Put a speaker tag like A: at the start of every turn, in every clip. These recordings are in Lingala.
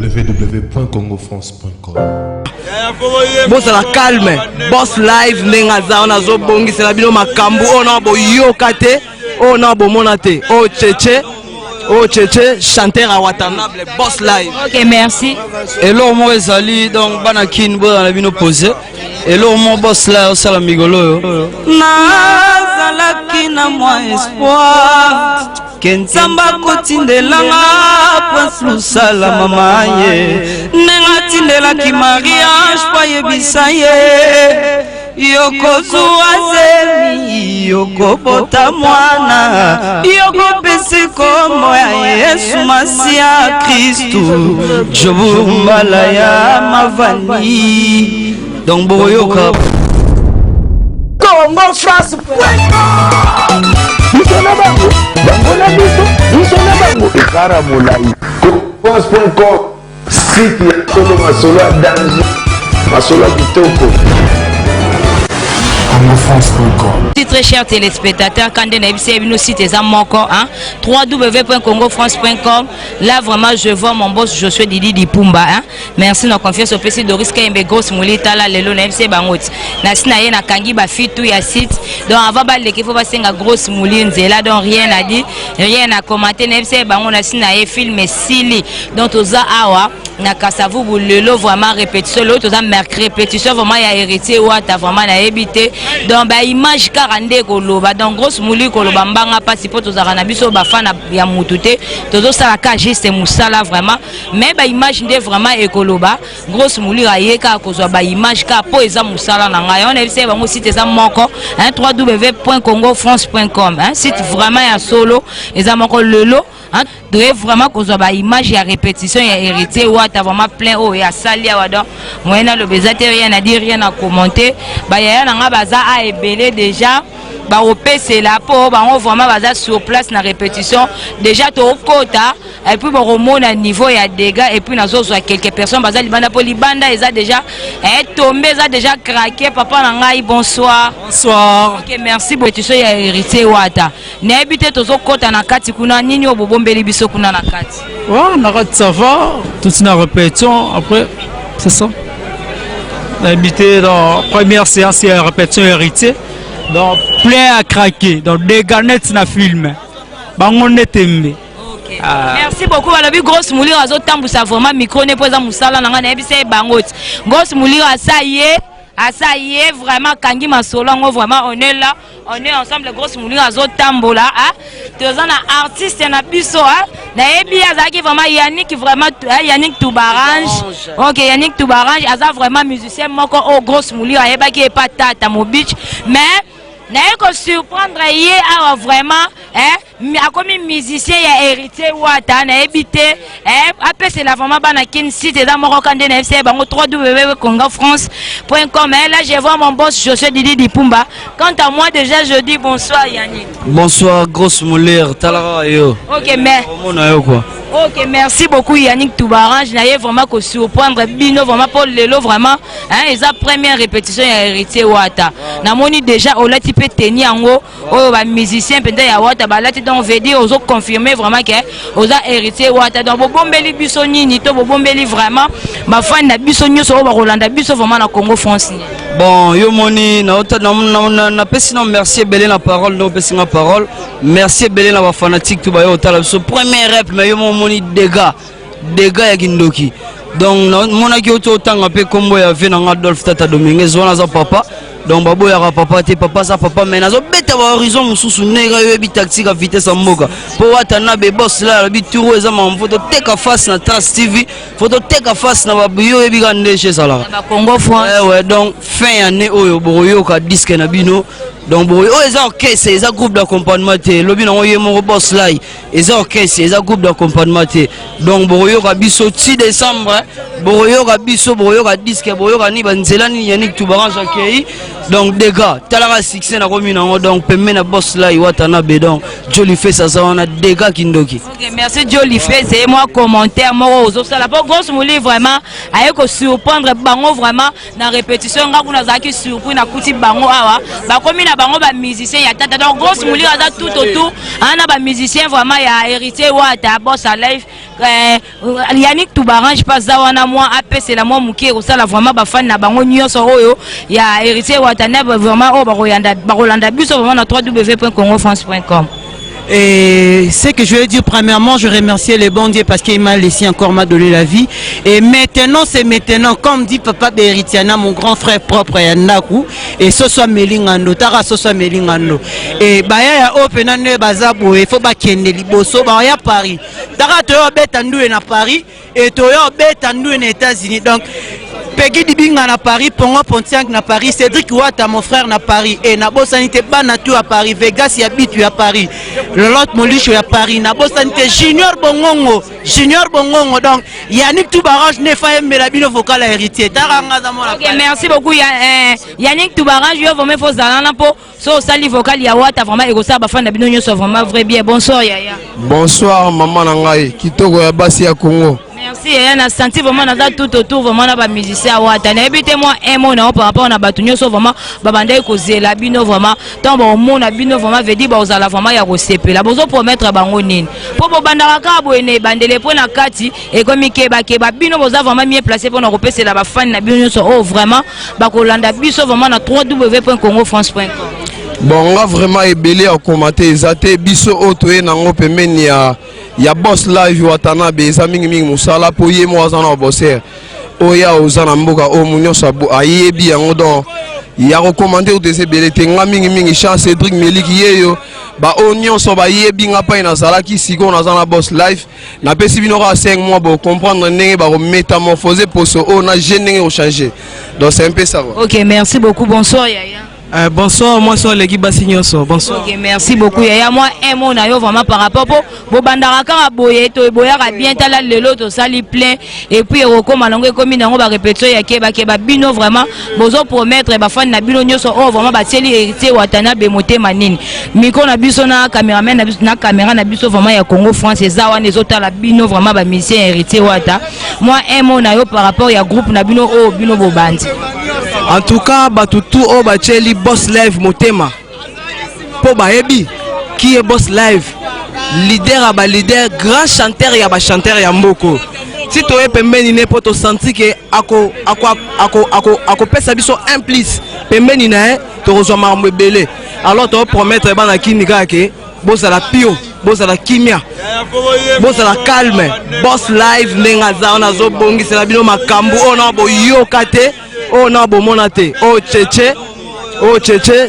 A: www.congofrance.com.
B: Boss la calme, boss live nengaza on azo bongi c'est la bino makambu on a bo yokate on a bo monate oh tchétché chanteur à Watanabe boss live.
C: Ok merci.
B: Et là moi ezali donc banakin bo na bino poser et là mon boss là ça la migolo nazalaki na moi espoir Kenzamba kotindelanga prince lusala mama ye nenga tindela ki mariage pa yebisa ye yoko zuazeli yoko bota mwana yoko pese komo ya Yesu Masia Kristu jobumbala ya mavani donc boyoka Congo France
D: France.com site ya Kolo Masolo ya danger Masolo ya kitoko
C: Très chers téléspectateurs, quand on a vu nos sites www.congofrance.com. Là vraiment je vois mon boss Josué Didi Dipumba. Merci de confiance au PC Doris Kaimbe Grosse Moulita là lelo na MC Bangot. Na sina ye na kangi ba fitu ya site. Donc avant ba leke faut ba senga Grosse Moulinze là donc rien à dire, rien à commenter na MC Bangot na sina ye film Sili. Donc toza awa na kasavu lelo vraiment répétition l'autre toza mercredi répétition vraiment ya héritier ou ta vraiment na habité. Donc ba image karande koloba donc Grosse Mouli koloba mbanga pasi po tozaka na biso ba fana ya mutute tozo sala ka juste musala vraiment mais ba image nde vraiment ekoloba Grosse Mouli ayeka kozwa ba image ka po eza musala na ngai on ese bango site eza moko www.congofrance.com site vraiment ya solo eza moko lelo doit vraiment qu'on soit image et répétition et hérité ou t'as vraiment plein oh et à salir wadon moi na le bezate rien à dire rien à commenter bah ya na baza a ebelé déjà bah au PC là pour bah on vraiment baza sur place na répétition déjà to kota et puis bon remonte à niveau il y a dégâts et puis nazo soit quelques personnes baza libanda pour libanda ils a déjà tombé ils a déjà craqué papa na ngai bonsoir ok merci beaucoup tu sais ya hérité wata na habité tozo kota na kati kuna nini obobombeli biso kuna na kati
E: ouais na kati ça va tout na répétition après c'est ça on a habité dans première séance et répétition hérité donc plein à craquer donc des ganettes na film bango netembe.
C: Merci beaucoup. Alors, Grosse Mouli a vraiment micro ne pose à Moussala n'a pas essayé bangot. Grosse Mouli a ça y est vraiment Kangi Masolo vraiment on est là, on est ensemble. Grosse Mouli a tambola tu es un artiste na biso na ebi azaki vraiment Yannick vraiment Yannick Toubarange. OK Yannick Toubarange aza vraiment musicien moko au Grosse Mouli a ebaki pas tata mo beach mais n'a pas surprendre hier vraiment a comme musicien ya hérité wata na habité après c'est la vraiment banakin site dans Marocain de FC bango www.congofrance.com. Là je vois mon boss Josué Didi Dipumba. Quant à moi déjà je dis bonsoir Yannick.
B: Bonsoir Grosse Mouleur talara yo.
C: OK mais OK merci beaucoup Yannick Toubarange na vraiment ko surprendre bino vraiment pour lelo vraiment ils a première répétition ya hérité wata na moni déjà on l'a type tenir yango oh ba musicien penda ya wata ba lati donc veut dire aux confirmer vraiment que aux a hérité wata donc bobombeli biso nini to bobombeli vraiment ba fan na biso nyoso ba Rolanda biso vraiment na Congo France.
B: Bon yo moni na pesi na merci belé la parole no pesi na parole merci belé na ba fanatique to ba yo tala biso premier rap mais yo moni dégâts ya kindoki donc mon aki autant pe kombo ya vena Adolphe Tata Dominguez wana za papa donc babo ya papa te papa sa papa mais nazo beta ba horizon mususu nega yo bi tactique à vitesse en moka po watana be boss là bi turo eza ma photo teka face na Trans TV photo teka face na babuyo ebi ga ndeshe sala
C: ba Congo France
B: ouais donc fin année oyo boyo ka disque na bino donc boyo eza orchestre eza groupe d'accompagnement te lobi na oyo mo boss là eza orchestre eza groupe d'accompagnement te donc boyo ka biso 6 décembre boyo ka biso boyo ka disque boyo ka ni banzela ni Yannick Toubarange akei donc des gars talara succès na komina donc pemme na boss là watana be donc Joli fait ça on a des gars kindoki.
C: OK merci Joli fait c'est moi commentaire moi aux autres là pour Grosse Mouli vraiment ayeko surprendre bango vraiment na répétition nga kuna zaki surpris na kuti bango awa ba komi na bango ba musicien ya tata donc Grosse Mouli aza tout autour ana ba musicien vraiment ya hérité wata boss à live Yannick Toubarange pas zawana moi apese la moi muki ko sala vraiment ba fan na bango nyonso oyo ya héritier Watana vraiment o ba Rolanda biso vraiment na www.congofrance.com.
A: Et ce que je veux dire, premièrement, je remercie les bons dieux parce qu'il m'a laissé encore, m'a donné la vie. Et maintenant, c'est maintenant, comme dit papa Beritiana, mon grand frère propre Yannaku, et ce soit Melingano, Tara, ce soit Melingano. Et Baya Openane Bazabo, il faut pas qu'il y ait des liboso, Baya Paris. Tara, tu as bêtandou en Paris, et tu as bêtandou en États-Unis. Donc, Peggy Dibinga na Paris, Pongo Pontiac na Paris, Cédric Ouatta mon frère na Paris, et Nabo Sanité Banatu à Paris, Vegas Yabitu à Paris, Lolotte Molicho à Paris, Nabo Sanité Junior Bongongo, donc Yannick Toubarange ne fait Melabino vocal héritier.
C: Ok, merci beaucoup Yannick Toubarange, je vous remercie pour so sali vocal ya Ouatta vraiment et ça ba fan na bino nyonso vraiment vrai bien. Bonsoir Yaya.
D: Bonsoir maman nangai, kitoko ya basi ya Congo.
C: Merci, il y a senti vraiment tout autour vraiment na ba musicien Ouatta. N'habitez moi un mot na par rapport na batunyo so vraiment babandai koze la bino vraiment tant ba mot na bino vraiment veut dire ba ozala vraiment ya kosepe la bozo promettre bango nini. Po bo bandaka ka boene bandele po na kati et comme keba bino boza vraiment mieux placé pour na repese la ba fan na bino so oh vraiment ba kolanda biso vraiment na www.congofrance.com.
D: Bon, on va vraiment ébélé à commenter. Zate biso otoé nango pemeni ya boss live Watana be zamingi mingi musala po ye mo azana bosser. Oya ozana mboka o munyo sabo ayebi yango don. Ya recommander ou des ébélé tenga mingi chance Cédric Meliki yeyo. Ba onyon so ba yebi nga pa ina zala ki sigo na zana boss live. Na pesi bino ka 5 mois pour comprendre ndenge ba métamorphoser pour so o na jeune au changer. Donc c'est un peu ça.
C: OK, merci beaucoup. Bonsoir Yaya.
B: Bonsoir, moi c'est Legui Bassignoso. Bonsoir.
C: Ok, merci beaucoup. Yaya, moi, un mot na yo vraiment par rapport au bandaraka à boye, to boya a bien tala lelo to sali plein et puis roko malongo comme nango ba répéter ya keba bino vraiment bozo promettre ba fan na bino nyoso oh vraiment ba tieli héritier Watana be motema nini. Miko na biso na cameraman na biso na caméra na biso vraiment ya Congo France za wana ezota la bino vraiment ba mission héritier Wata. Moi un mot na yo par rapport ya groupe na bino oh bino bobandi.
B: En tout cas, batutu o bacheli boss live motema. Po baebi qui est boss live, leader à ba leader, grand chanteur ya ba chanteur ya mboko. Si tu es pembeni ne poto senti que ako pesa biso un plus pembeni na to rejoindre marmo belé. Alors tu promettre bana kinika ke boss à la pio, boss à la kimia. Boss à la calme, boss live nenga za ona zo bongi c'est la bino makambu ona bo yokate. Oh non, bon monate. Oh Tchétché,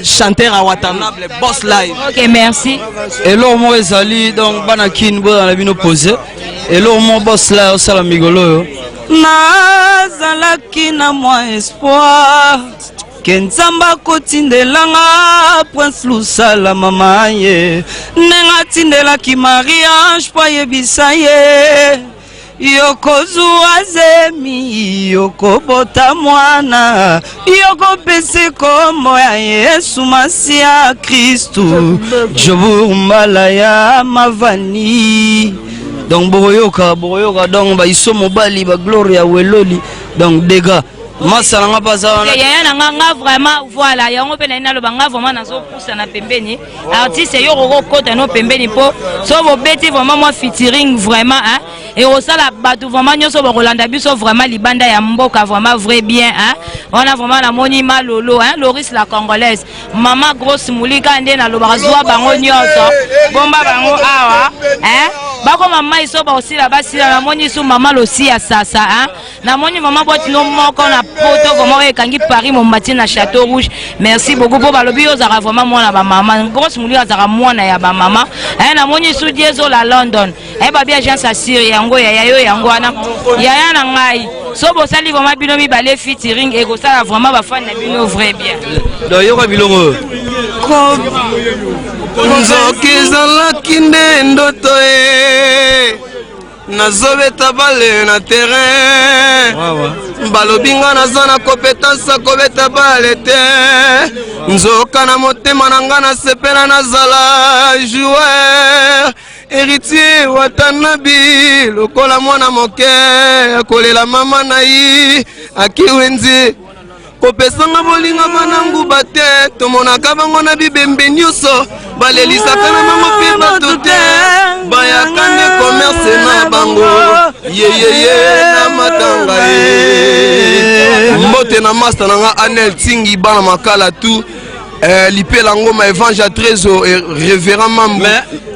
B: chanteur à Watana, le boss live.
C: Ok, merci.
B: Et là, moi, Zali, donc, Banakin, bon, on a vu nous poser. Et là, mon boss live, c'est la migolo. Nazalaki na moi espoir. Kenzamba kotindelanga Prince Lusala mama ye. Nenga tindelaki mariage pa yebisa ye. Yoko zuazemi, yoko bota mwana, yoko pese komo ya Yesu Masia Kristu, Jobu malaya mavani. Donc boroyoka, donc ba iso mobali ba gloria weloli, donc dégâts. Masala nga baza
C: na yaya na nga vraiment voilà yango pe na ina lo banga vraiment nazo poussa na pembeni artiste yo roko kota no pembeni po so bo beti vraiment moi featuring vraiment hein et au sala batu vraiment nyoso bo Rolanda biso vraiment libanda ya mboka vraiment vrai bien hein on a vraiment la monima lolo hein Loris la congolaise maman grosse mulika nde na lo bazwa bango nyoso bomba bango awa hein bako mama iso ba aussi la basi la moni sou maman aussi à sasa hein na moni maman boîte no moko na poto comment ekangi Paris mon matin na Château Rouge. Merci beaucoup pour balobi ozara vraiment moi ba maman grosse mulika zara mwana ya ba maman hein na moni sou dieso la London eh ba bien agence assure yango ya yo yango wana ya na ngai so bo sali vraiment bino mi balé featuring et ko sala vraiment ba fan na bino vrai bien
B: do yo ko bilongo ko nzokizala kinde ndoto e nazobeta bale na terrain balobinga naza na compétence kobeta bale te nzoka na motema na nga nasepela nazala joueur héritier Watana bi lokola mwana moke akolela mama na yi akiwenzi
D: kopesanga bolinga banangu bate tomonaka bango na bibembe nyonso balelisaka na bango mpe bato te bayaka nde commerce na bango yeyeye na matanga mbote na master nanga Anel Tingi bana makala tu lipela ngoma Evangile Trésor révérend Mambo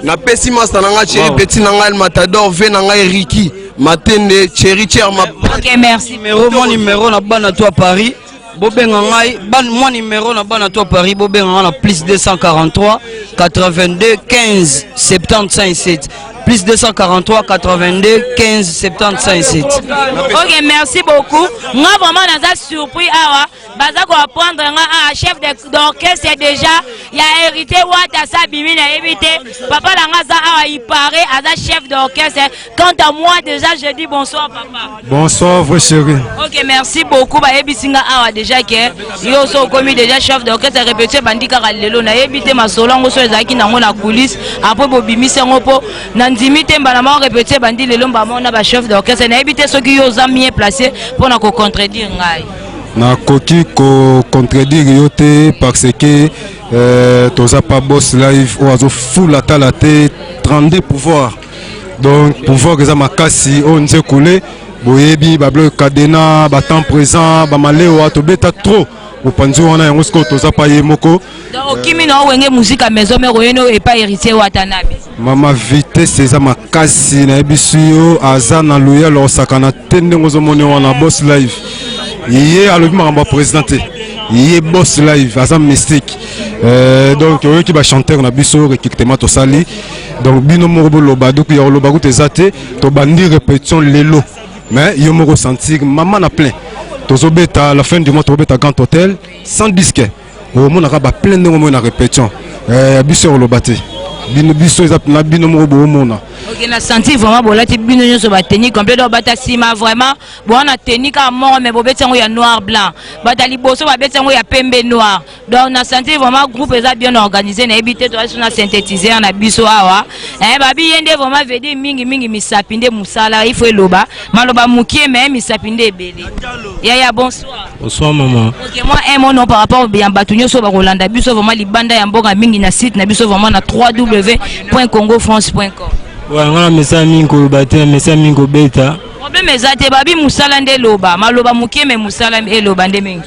D: na pesi master nanga Chéri Petit nanga El Matador ve nanga Ricky Matende Chéri Cher ma.
C: OK, merci.
B: Mon numéro na bana toi Paris. Bobenga ngai mon numéro na bana toi Paris bobenga na plus 243 82 15 75 7 plus 243 82 15 75 7.
C: OK, merci beaucoup. Moi vraiment naza surpris awa baza ko apprendre nga chef d'orchestre déjà il a hérité Wata Sabimi na évité papa la ngaza awa il paraît aza chef d'orchestre. Quant à moi déjà je dis bonsoir papa.
F: Bonsoir vrai chéri.
C: OK, merci beaucoup ba ebisinga awa déjà que yo so commis déjà chef d'orchestre répété bandika lelo na évité ma solongo so ezaki nango na coulisse après bobimisi ngo po na ndimite mbala ma répété bandi lelo mbamona ba chef d'orchestre na évité ceux qui yo za mieux placé pour na ko contredire ngai.
F: Na koki ko contredire yo te parce que toza pas boss live ou azo full atalate 32 pouvoirs. Donc pouvoir que ça makasi on nze coulé boyebi ba bloc cadena ba temps présent ba maleo to beta trop au panzo wana yango sko toza pa yemoko.
C: Donc kimi no wenge musique à maison mais royeno et pas héritier Watanabe.
F: Mama vitesse eza makasi na bisu yo aza na loyal osakana tende ngozo moni wana boss live. Yé alobi makambo présenté. Yé boss live aza mystique. Donc yo ki ba chanteur na biso recrutement to sali. Donc bino moko loba donc ya loba ko tezate to bandi répétition lelo. Mais yo moko sentir maman na plein. Tozo beta la fin du mois to beta Grand Hôtel sans disque. Au monde a ba plein de moments na répétition. Biso loba te. Bino biso eza na bino moko bo mona.
C: OK, na senti vraiment bolati bino nyonso ba tenir complet do bata sima vraiment bon na tenir ka mort mais bobeti ngo ya noir blanc bata liboso ba beti ngo ya pembe noir. Donc na senti vraiment groupe eza bien organisé na ebité to na synthétiser na biso awa ba bi yende vraiment veut dire mingi misapinde musala il faut loba maloba mukie mais misapinde ebele. Ya bonsoir.
G: Bonsoir maman.
C: OK, moi un mot non par rapport au bien batu nyonso ba kolanda biso vraiment libanda ya mboka mingi na site na biso vraiment na www.congofrance.com.
G: Ouais, on a message mingo bata, message mingo beta.
C: Problème ezate babi musala nde loba, maloba mukie me musala e loba nde mingi.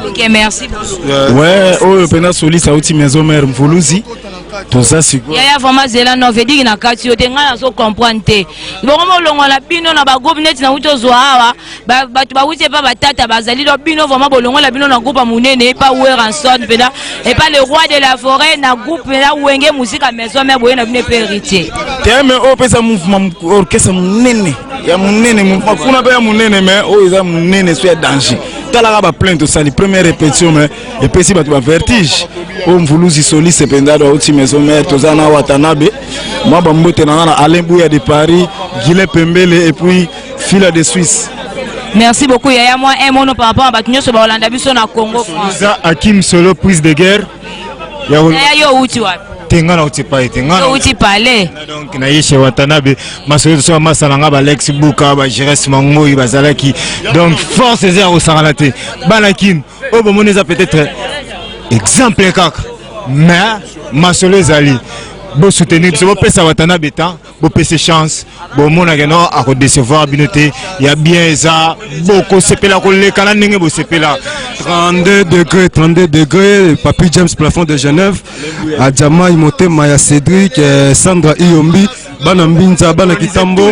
C: OK, merci.
F: Ouais, oh pena soli sa uti maison mère mvoluzi. Tout ça c'est quoi?
C: Ya vraiment zela no veut dire na kati yo te ngana so comprendre te. Bongo longo la bino na ba groupe net na uto zo awa ba ba uti pa batata bazali do bino vraiment bolongo la bino na groupe munene pas ouer en son pena et pas le roi de la forêt na groupe na wenge musique à maison mère boye na bino pe héritier.
F: Teme o pesa mouvement orchestre munene. Ya munene mouvement kuna ba munene mais o eza munene so ya danger. Tala ba plainte ça les premières répétitions mais et puis si ba vertige. O mvuluzi soli sependa do uti maison mère tozana Watanabe. Moi ba mbote na Alain Bouya de Paris, Guillet Pembele et puis Fila de Suisse.
C: Merci beaucoup Yaya, moi un mot par rapport à Batunyo sur Hollande biso na Congo France.
F: Hakim Solo prise de guerre.
C: Yaya yo uti wapi?
F: Tengana uti pa tengana.
C: Uti palais.
F: Donc na yeshe Watanabe, masolo so masana ba Alex Buka ba Jerez Mangoyi bazalaki. Donc force zéro saralate. Banakin, o bomoneza peut-être exemple kaka. Mais masolo ezali. Bon soutenir, c'est bon pesa Watanabe temps, bon pesa chance, bon mon ageno à décevoir binoté, il y a bien ça, beaucoup c'est là qu'on les canons n'engagent c'est là. 32 degrés, Papi James plafond de Genève, Adjama Imote Maya Cédric, Sandra Iyombi, Banambinza, Banakitambo,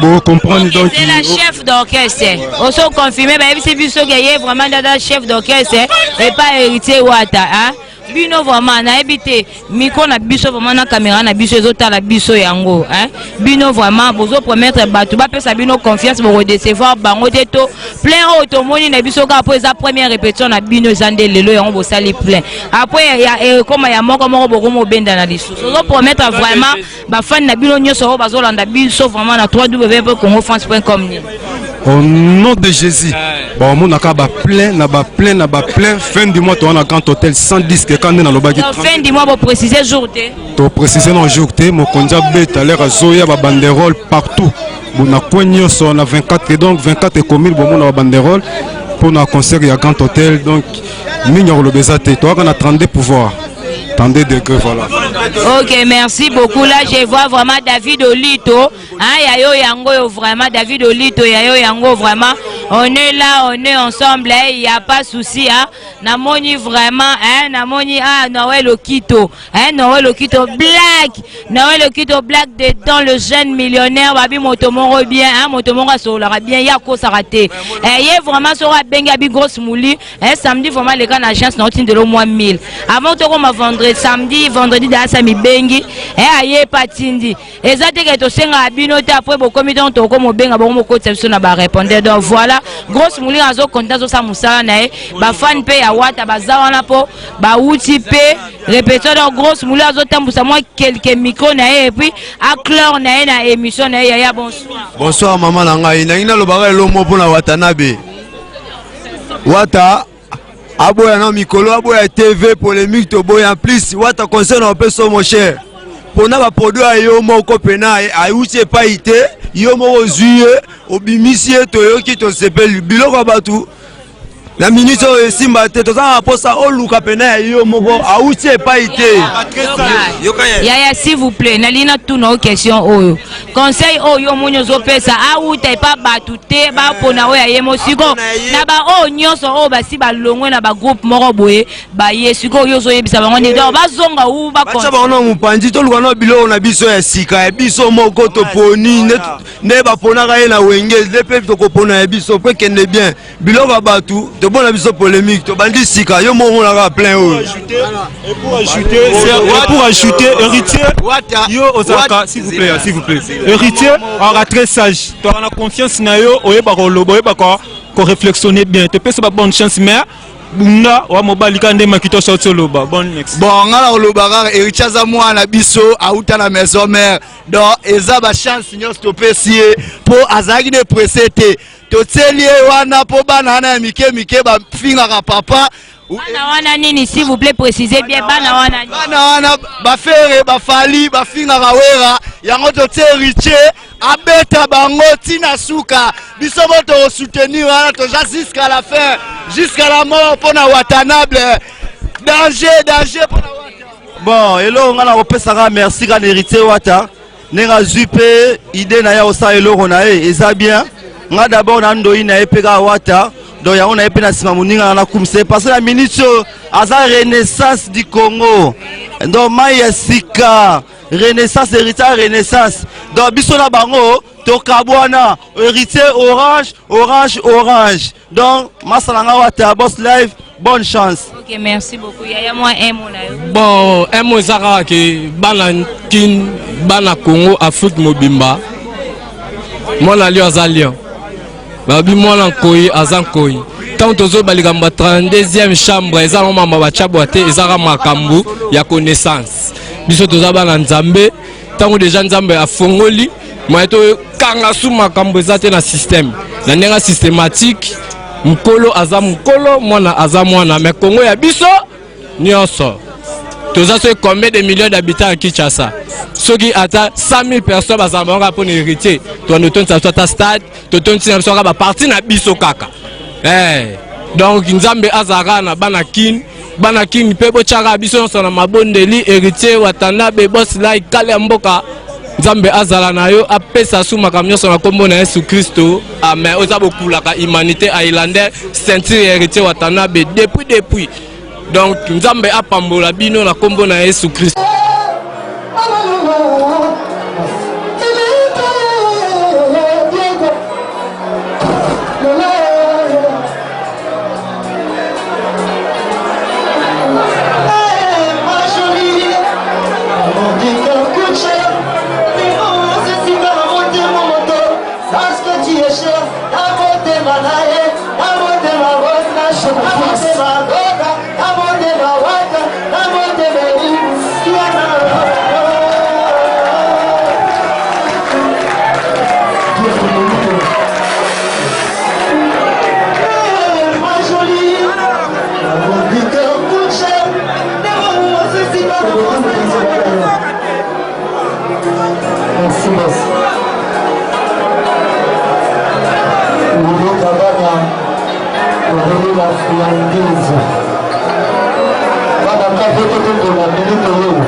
F: bon comprendre donc.
C: C'est la chef d'orchestre. On s'est confirmé, mais c'est vu ce qu'il y a vraiment dans chef d'orchestre et pas héritier Wata, hein. bino vraiment na ebité micro na biso vraiment na caméra na biso ezota la biso yango hein bino vraiment bozo promettre batu ba pesa bino confiance bo recevoir bango teto plein automoni na biso ka après sa première répétition na bino zande lelo yango bo sali plein après ya comme ya moko boko mo benda na liso bozo promettre vraiment ba fan na bino nyoso bazo landa biso vraiment na www.congofrance.com ni.
H: Au nom de Jésus, bon, on a plein, fin du mois, on a grand hôtel 110 que quand on a le baguette.
C: Fin du mois, pour préciser jour T.
H: Pour préciser non jour T, mon conja bête à l'air à Zoya, banderole partout. On a coigné sur on a 24 et donc 24 et communes, bon, on a banderole pour un concert il y a grand hôtel donc mignon le besate. Toi, on a 32 pouvoirs. Attendez degrés, voilà.
C: Ok, merci beaucoup. Là, je vois vraiment David Olito. Hein, yayo yango vraiment David Olito, yayo yango vraiment. On est là, on est ensemble. Il n'y a pas de souci. Hein. Namoni vraiment, hein, namoni Noël Okito, hein, Noël Okito Black, Noël Okito Black dedans le jeune millionnaire. Babi Motomoro bien, hein, Motomoro solara bien. Yako sarate. Et vraiment sera benga bi grosse mouli. Hein, samedi vraiment les gars n'agence n'ont de l'au moins 1000. Avant de comment vendre samedi, vendredi dans Sami Bengi, et aye patindi. Et ça que to senga abinote après bo comité on to comme benga bo mo ko tsebiso na ba répondre. Donc voilà, grosse mouli azo konta zo sa musala na e, ba fan pe ya wata bazawa na po, ba uti pe, répétons donc grosse mouli azo tambusa moi quelques micros na e et puis à clore na e na émission na e ya bonsoir.
I: Bonsoir maman nanga ina lo bagay lo mo pona Watanabe. Wata aboya na mikolo aboya TV polémique to boya en plus wata concerne un peu so mon cher pour na ba produit ayo moko pena ayuti pa ite yo mo ozuye obimisie to yo ki to sepelu biloko batu na minute o simba te to za posa oluka pena yo moko ayuti pa ite
C: ya s'il vous plaît nalina tout nos questions oyo conseil oyo munyo zo pesa auta pa batu te ba pona oya yemo siko na ba o nyonso o ba si ba longwe na ba groupe moko boye ba yesiko yo zo yebisa bango ni donc ba zonga u ba
I: konsa ba no mupanzi to luka no bilo na biso ya sika ya biso moko to poni ne ba pona ka na wenge le peuple to ko pona ya biso pe kende bien bilo ba batu to bona biso polémique to bandi sika yo mo na ka plein o
F: et pour ajouter héritier yo Osaka s'il vous plaît héritier aura très sage tu as la confiance na yo oyeba ko lobo oyeba ko réflexionner bien te pesa ba bonne chance mais bunga wa mobali kande makito sorti loba bonne next
I: bon ngala loba héritier za mwana biso auta na maison mère donc eza ba chance nyos to pesie po azaki de presete to telie wana po bana na mike ba finga ka papa
C: bana wana nini s'il vous plaît précisez bien bana
I: wana ba fere ba fali ba finga ka wera yango to héritier abeta bango tina suka biso moto soutenir wana to jusqu'à la fin jusqu'à la mort pour na Watanabe danger pour na Wata bon elo ngala opesaka merci ka héritier Wata nenga zupe idée na ya osa elo na eza bien nga d'abord na ndoi na epeka Wata donc ya on a epena sima muninga na kumse parce que la minute aza renaissance du Congo donc maya sika renaissance héritage renaissance donc biso na bango to kabwana héritier orange donc masalanga Wata boss live bonne chance.
C: Ok, merci beaucoup. Yaya moi un mot là.
J: Bon, un mot zara que bana Congo Afrique mobimba. Moi na lio azalion. Babi moi na koi azankoi. Tant tozo baligamba 32e chambre ezala mama bachabwate ezala makambu ya connaissance. Biso toza bana nzambe, tant déjà nzambe afongoli, moi to kanga sou makambu ezate na système. Na nenga systématique. Mukolo aza mukolo, mwana aza mwana, mais Congo ya biso nyonso. Toza so combien de millions d'habitants à Kinshasa. Ceux qui attendent 100 000 personnes bazamba pour héritier. Toi nous ton ça ta stade, to ton tina so ba parti na biso kaka. Donc nzambe azara na banakin pe bo chara biso so na mabondeli héritier Watanabe boss la ikale mboka. Nzambe azala na yo apesa sou makamyo so na kombo na Yesu Kristo amen oza bokulaka humanité islander ceinture héritier Watanabe depuis donc Nzambe apambola bino na kombo na Yesu Kristo.
K: Merci, merci. Lulu Kabana, Lulu la friandise. Bana café tout le monde, la minute de l'eau.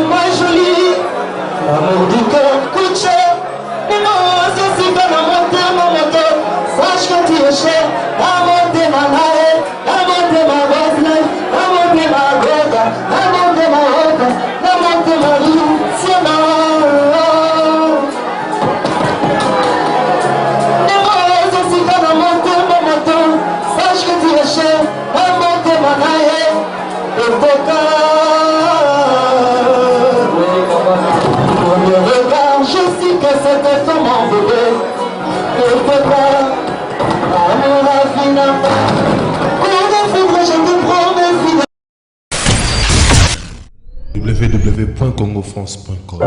K: Ma jolie, amour du cœur, coup de cher. Non, c'est si bien mon moteur. Sache que tu es cher, amour de ma naïe, amour de ma voisine, amour de ma goga, amour de ma robe, amour de ma vie, c'est ma sache que tu es cher, amour de ma naïe, et ton premier regard, je sais que c'était ton mon bébé, et ton corps, amour à vie n'a pas, pour défendre, je te promets vie.
L: www.congofrance.com